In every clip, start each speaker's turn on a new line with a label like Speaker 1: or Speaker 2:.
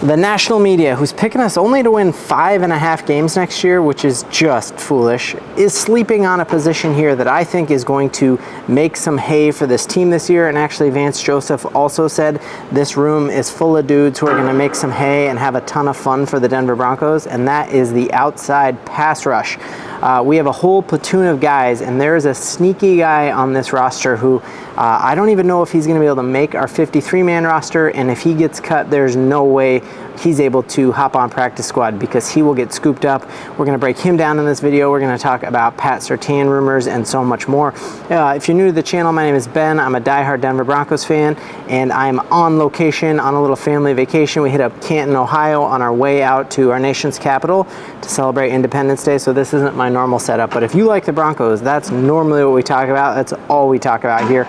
Speaker 1: The national media, who's picking us only to win 5.5 games next year, which is just foolish, is sleeping on a position here that I think is going to make some hay for this team this year. And actually, Vance Joseph also said this room is full of dudes who are going to make some hay and have a ton of fun for the Denver Broncos, and that is the outside pass rush. We have a whole platoon of guys, and there is a sneaky guy on this roster who I don't even know if he's going to be able to make our 53-man roster, and if he gets cut, there's no way he's able to hop on practice squad because he will get scooped up. We're going to break him down in this video. We're going to talk about Pat Surtain rumors and so much more. If you're new to the channel, my name is Ben. I'm a diehard Denver Broncos fan, and I'm on location on a little family vacation. We hit up Canton, Ohio on our way out to our nation's capital to celebrate Independence Day, so this isn't my normal setup. But if you like the Broncos, that's normally what we talk about. That's all we talk about here.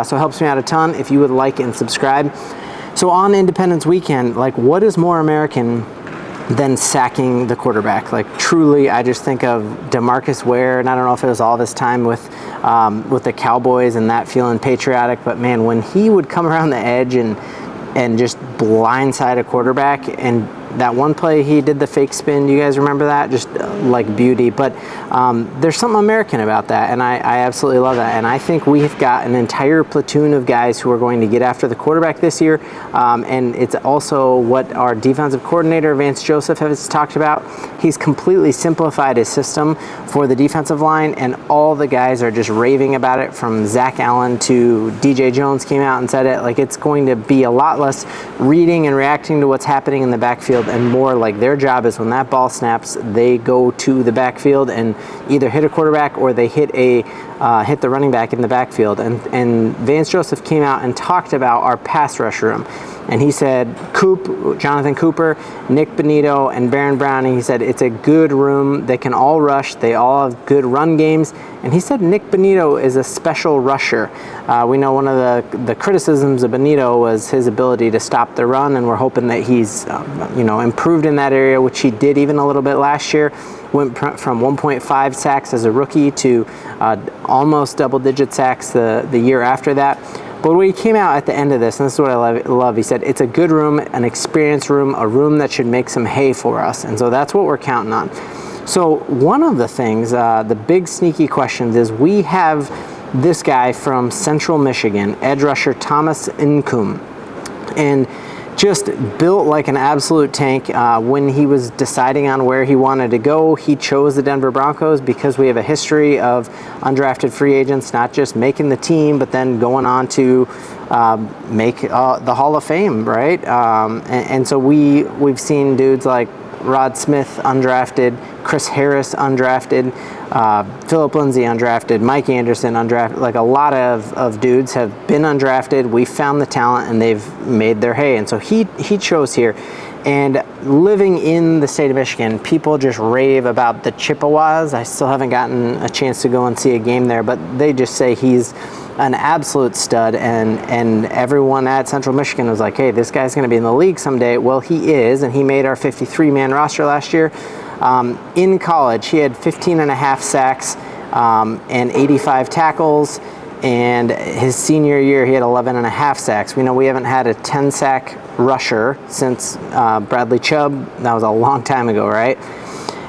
Speaker 1: So it helps me out a ton if you would like and subscribe. So on Independence Weekend, like, what is more American than sacking the quarterback? Like, truly, I just think of DeMarcus Ware, and I don't know if it was all this time with the Cowboys and that feeling patriotic, but man, when he would come around the edge and just blindside a quarterback, and that one play he did the fake spin, do you guys remember that? Just like beauty. But there's something American about that, and I absolutely love that. And I think we've got an entire platoon of guys who are going to get after the quarterback this year, and it's also what our defensive coordinator Vance Joseph has talked about. He's completely simplified his system for the defensive line, and all the guys are just raving about it, from Zach Allen to DJ Jones came out and said it. Like, it's going to be a lot less reading and reacting to what's happening in the backfield, and more like their job is when that ball snaps, they go to the backfield and either hit a quarterback or they hit the running back in the backfield. And Vance Joseph came out and talked about our pass rush room. And he said, Jonathan Cooper, Nick Benito, and Baron Browning, he said it's a good room. They can all rush. They all have good run games. And he said Nick Benito is a special rusher. We know one of the criticisms of Benito was his ability to stop the run, and we're hoping that he's improved in that area, which he did even a little bit last year. Went from 1.5 sacks as a rookie to almost double-digit sacks the year after that. But when he came out at the end of this, and this is what I love, he said, it's a good room, an experienced room, a room that should make some hay for us. And so that's what we're counting on. So one of the things, the big sneaky questions is we have this guy from Central Michigan, edge rusher Thomas Incoom. And just built like an absolute tank. When he was deciding on where he wanted to go, he chose the Denver Broncos because we have a history of undrafted free agents not just making the team, but then going on to make the Hall of Fame, right? And so we've seen dudes like Rod Smith undrafted, Chris Harris undrafted, Philip Lindsay undrafted, Mike Anderson undrafted. Like, a lot of dudes have been undrafted. We found the talent and they've made their hay. And so he chose here. And living in the state of Michigan, people just rave about the Chippewas. I still haven't gotten a chance to go and see a game there, but they just say he's an absolute stud, and everyone at Central Michigan was like, hey, this guy's going to be in the league someday. Well, he is, and he made our 53-man roster last year. In college, he had 15.5 sacks and 85 tackles, and his senior year, he had 11.5 sacks. We know we haven't had a 10-sack rusher since Bradley Chubb. That was a long time ago, right?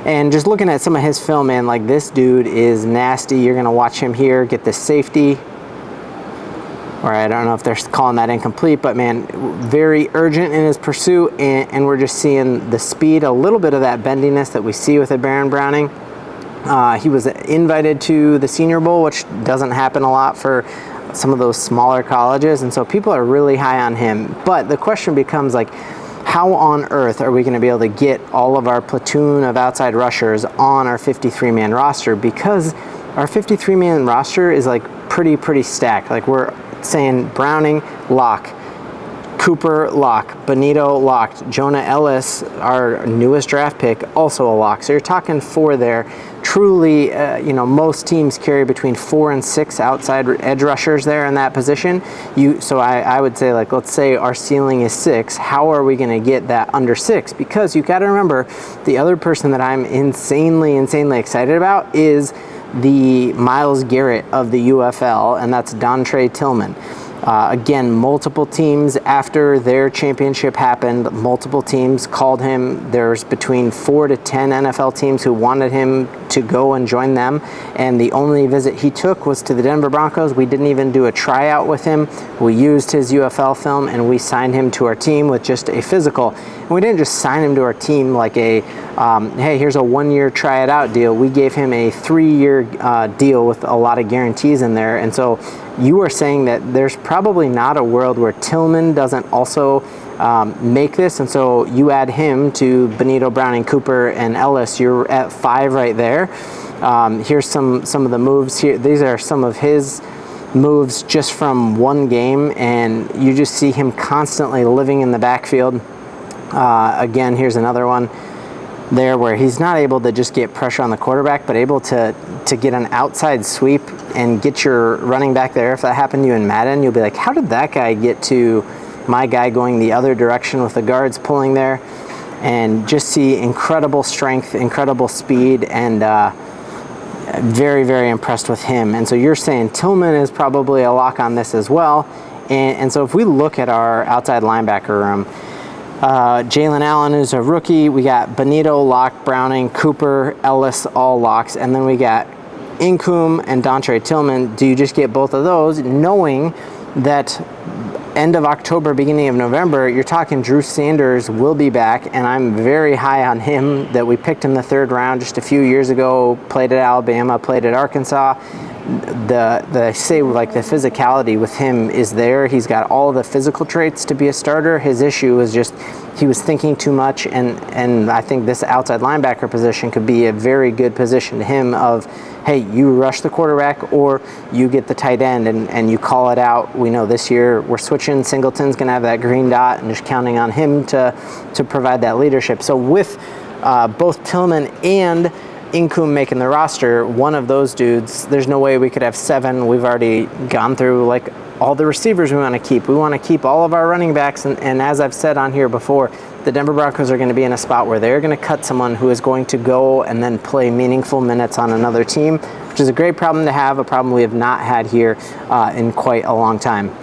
Speaker 1: And just looking at some of his film, man, like, this dude is nasty. You're going to watch him here get the safety. Or I don't know if they're calling that incomplete, but man, very urgent in his pursuit, and we're just seeing the speed, a little bit of that bendiness that we see with a Baron Browning. He was invited to the Senior Bowl, which doesn't happen a lot for some of those smaller colleges, and so people are really high on him. But the question becomes, like, how on earth are we going to be able to get all of our platoon of outside rushers on our 53-man roster? Because our 53-man roster is like pretty stacked. Like, we're saying Browning, lock. Cooper, lock. Benito, locked. Jonah Ellis, our newest draft pick, also a lock. So you're talking 4 there. Truly, most teams carry between 4 and 6 outside edge rushers there in that position. So I would say, like, let's say our ceiling is 6. How are we going to get that under 6? Because you got to remember, the other person that I'm insanely excited about is the Myles Garrett of the UFL, and that's Dondrea Tillman. Again, multiple teams after their championship happened, multiple teams called him. There's between 4 to 10 NFL teams who wanted him to go and join them, and the only visit he took was to the Denver Broncos. We didn't even do a tryout with him. We used his UFL film and we signed him to our team with just a physical. And we didn't just sign him to our team like a, hey, here's a 1-year try it out deal. We gave him a 3-year deal with a lot of guarantees in there. And so you are saying that there's probably not a world where Tillman doesn't also make this, and so you add him to Benito, Browning, Cooper, and Ellis. You're at 5 right there. Here's some of the moves here. These are some of his moves just from one game, and you just see him constantly living in the backfield. Again, here's another one there where he's not able to just get pressure on the quarterback, but able to get an outside sweep and get your running back there. If that happened to you in Madden, you'll be like, how did that guy get to my guy going the other direction with the guards pulling there? And just see incredible strength, incredible speed, and very, very impressed with him. And so you're saying Tillman is probably a lock on this as well. And so if we look at our outside linebacker room, Jalen Allen is a rookie. We got Benito, lock, Browning, Cooper, Ellis, all locks. And then we got Incoom and Dondrea Tillman. Do you just get both of those, knowing that end of October, beginning of November, you're talking Drew Sanders will be back, and I'm very high on him, that we picked him the 3rd round just a few years ago, played at Alabama, played at Arkansas. The say like the physicality with him is there. He's got all the physical traits to be a starter. His issue is just he was thinking too much, and I think this outside linebacker position could be a very good position to him of, hey, you rush the quarterback or you get the tight end and you call it out. We know this year we're switching. Singleton's going to have that green dot, and just counting on him to provide that leadership. So with both Tillman and Incoom making the roster, one of those dudes, there's no way we could have 7. We've already gone through like all the receivers we want to keep. We want to keep all of our running backs, and as I've said on here before, the Denver Broncos are going to be in a spot where they're going to cut someone who is going to go and then play meaningful minutes on another team, which is a great problem to have, a problem we have not had here in quite a long time.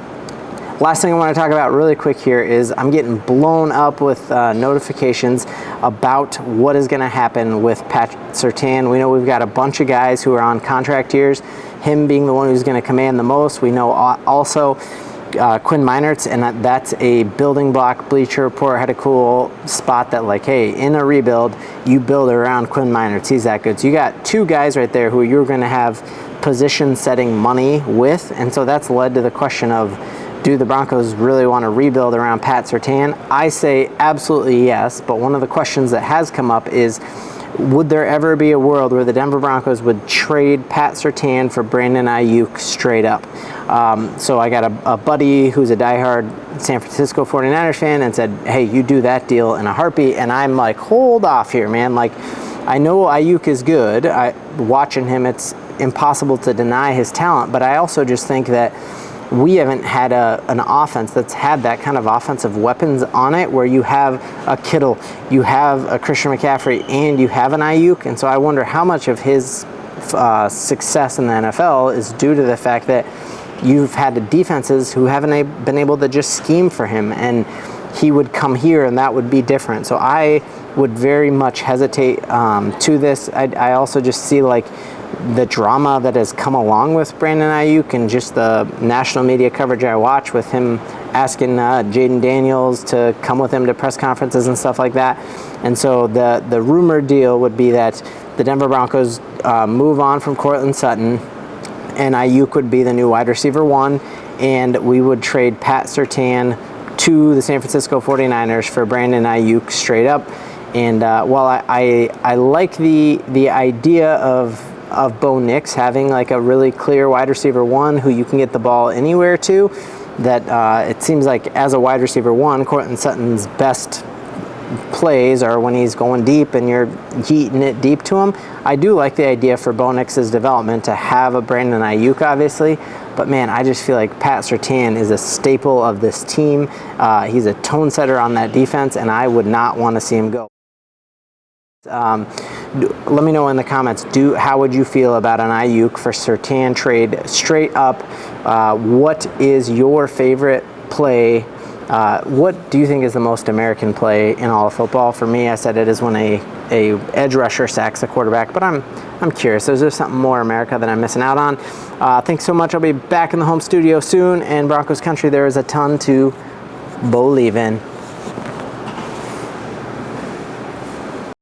Speaker 1: Last thing I want to talk about really quick here is I'm getting blown up with notifications about what is going to happen with Pat Surtain. We know we've got a bunch of guys who are on contract years, him being the one who's going to command the most. We know also Quinn Meinerz, and that's a building block. Bleacher Report had a cool spot that like, hey, in a rebuild, you build around Quinn Meinerz. He's that good. So you got 2 guys right there who you're going to have position setting money with, and so that's led to the question of, do the Broncos really want to rebuild around Pat Surtain? I say absolutely yes, but one of the questions that has come up is, would there ever be a world where the Denver Broncos would trade Pat Surtain for Brandon Ayuk straight up? So I got a buddy who's a diehard San Francisco 49ers fan and said, hey, you do that deal in a heartbeat. And I'm like, hold off here, man. Like, I know Ayuk is good. Watching him, it's impossible to deny his talent, but I also just think that we haven't had an offense that's had that kind of offensive weapons on it, where you have a Kittle, you have a Christian McCaffrey, and you have an Ayuk. And so I wonder how much of his success in the NFL is due to the fact that you've had the defenses who haven't been able to just scheme for him, and he would come here and that would be different. So I would very much hesitate to this. I also just see like the drama that has come along with Brandon Ayuk and just the national media coverage I watch with him asking Jaden Daniels to come with him to press conferences and stuff like that. And so the rumored deal would be that the Denver Broncos move on from Courtland Sutton, and Ayuk would be the new wide receiver 1, and we would trade Pat Surtain to the San Francisco 49ers for Brandon Ayuk straight up. And while I like the idea of Bo Nix having like a really clear wide receiver 1 who you can get the ball anywhere to, that it seems like as a wide receiver 1, Courtland Sutton's best plays are when he's going deep and you're heating it deep to him. I do like the idea for Bo Nix's development to have a Brandon Ayuk, obviously, but man, I just feel like Pat Surtain is a staple of this team. He's a tone setter on that defense, and I would not want to see him go. Let me know in the comments, how would you feel about an Ayuk for Surtain trade straight up? What is your favorite play? What do you think is the most American play in all of football? For me, I said it is when a edge rusher sacks a quarterback, but I'm curious. Is there something more America that I'm missing out on? Thanks so much. I'll be back in the home studio soon, and Broncos country, there is a ton to believe in.